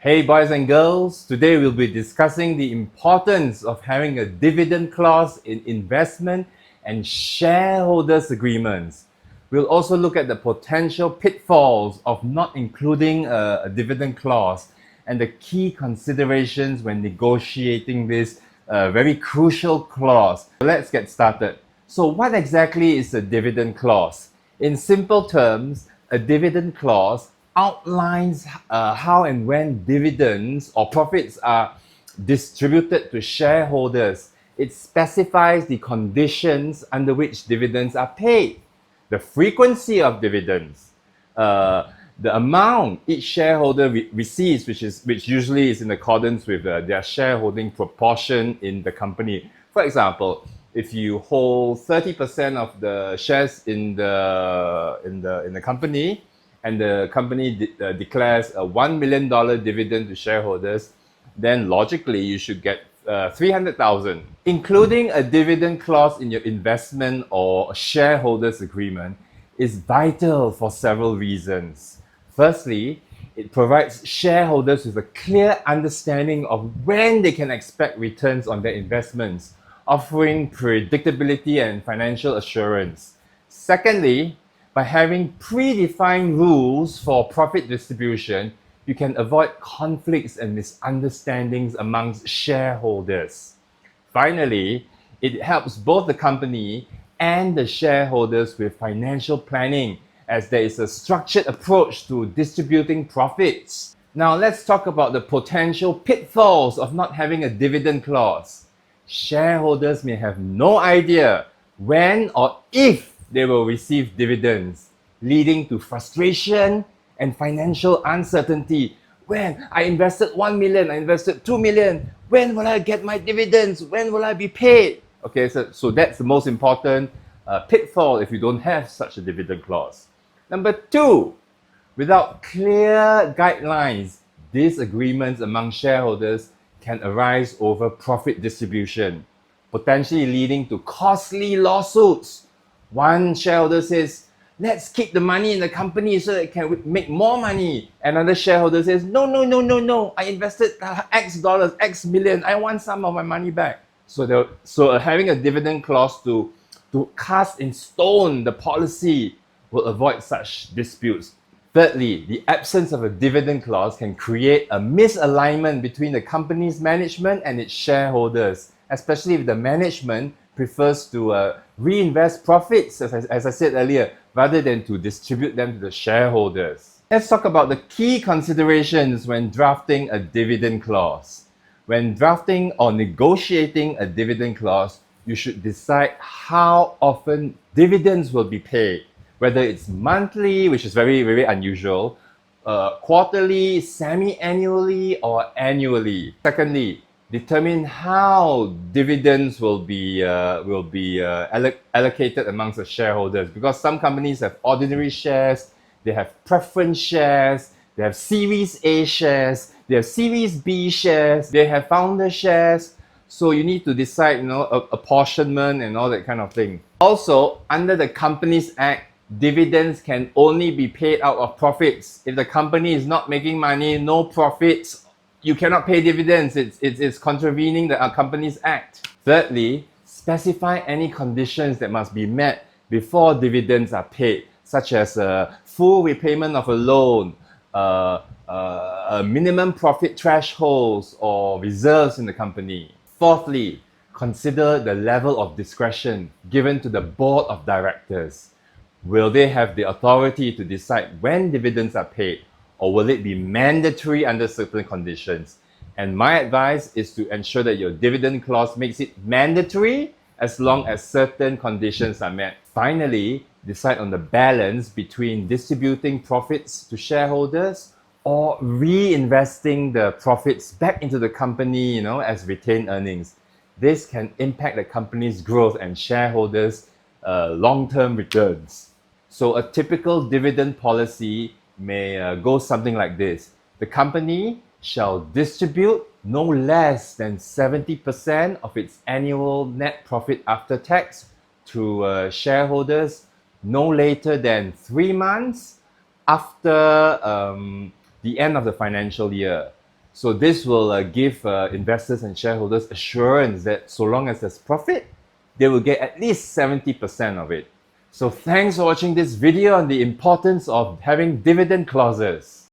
Hey boys and girls, today we'll be discussing the importance of having a dividend clause in investment and shareholders agreements. We'll also look at the potential pitfalls of not including a dividend clause and the key considerations when negotiating this very crucial clause. Let's get started. So what exactly is a dividend clause? In simple terms, a dividend clause outlines how and when dividends or profits are distributed to shareholders. It specifies the conditions under which dividends are paid, the frequency of dividends, the amount each shareholder receives, which usually is in accordance with their shareholding proportion in the company. For example, if you hold 30% of the shares in the company, and the company declares a $1 million dividend to shareholders, then logically you should get $300,000. Including a dividend clause in your investment or shareholders agreement is vital for several reasons. Firstly, it provides shareholders with a clear understanding of when they can expect returns on their investments, offering predictability and financial assurance. Secondly, by having predefined rules for profit distribution, you can avoid conflicts and misunderstandings amongst shareholders. Finally, it helps both the company and the shareholders with financial planning, as there is a structured approach to distributing profits. Now let's talk about the potential pitfalls of not having a dividend clause. Shareholders may have no idea when or if they will receive dividends, leading to frustration and financial uncertainty. When I invested 1 million, I invested 2 million, when will I get my dividends? When will I be paid? Okay, so that's the most important pitfall if you don't have such a dividend clause. Number two, without clear guidelines, disagreements among shareholders can arise over profit distribution, potentially leading to costly lawsuits. One shareholder says, let's keep the money in the company so that it can make more money. Another shareholder says, no, I invested X dollars, X million, I want some of my money back. So having a dividend clause to cast in stone the policy will avoid such disputes. Thirdly, the absence of a dividend clause can create a misalignment between the company's management and its shareholders, especially if the management prefers to reinvest profits, as I said earlier, rather than to distribute them to the shareholders. Let's talk about the key considerations when drafting a dividend clause. When drafting or negotiating a dividend clause, you should decide how often dividends will be paid, whether it's monthly, which is very, very unusual, quarterly, semi-annually, or annually. Secondly, determine how dividends will be allocated amongst the shareholders, because some companies have ordinary shares, they have preference shares, they have Series A shares, they have Series B shares, they have founder shares. So you need to decide, apportionment and all that kind of thing. Also, under the Companies Act, dividends can only be paid out of profits. If the company is not making money, no profits, you cannot pay dividends. It's contravening the Companies Act. Thirdly, specify any conditions that must be met before dividends are paid, such as full repayment of a loan, minimum profit thresholds or reserves in the company. Fourthly, consider the level of discretion given to the board of directors. Will they have the authority to decide when dividends are paid, or will it be mandatory under certain conditions? And my advice is to ensure that your dividend clause makes it mandatory as long as certain conditions are met. Finally, decide on the balance between distributing profits to shareholders or reinvesting the profits back into the company, as retained earnings. This can impact the company's growth and shareholders' long-term returns. So a typical dividend policy may go something like this. The company shall distribute no less than 70% of its annual net profit after tax to shareholders no later than 3 months after the end of the financial year. So this will give investors and shareholders assurance that so long as there's profit, they will get at least 70% of it. So thanks for watching this video on the importance of having dividend clauses.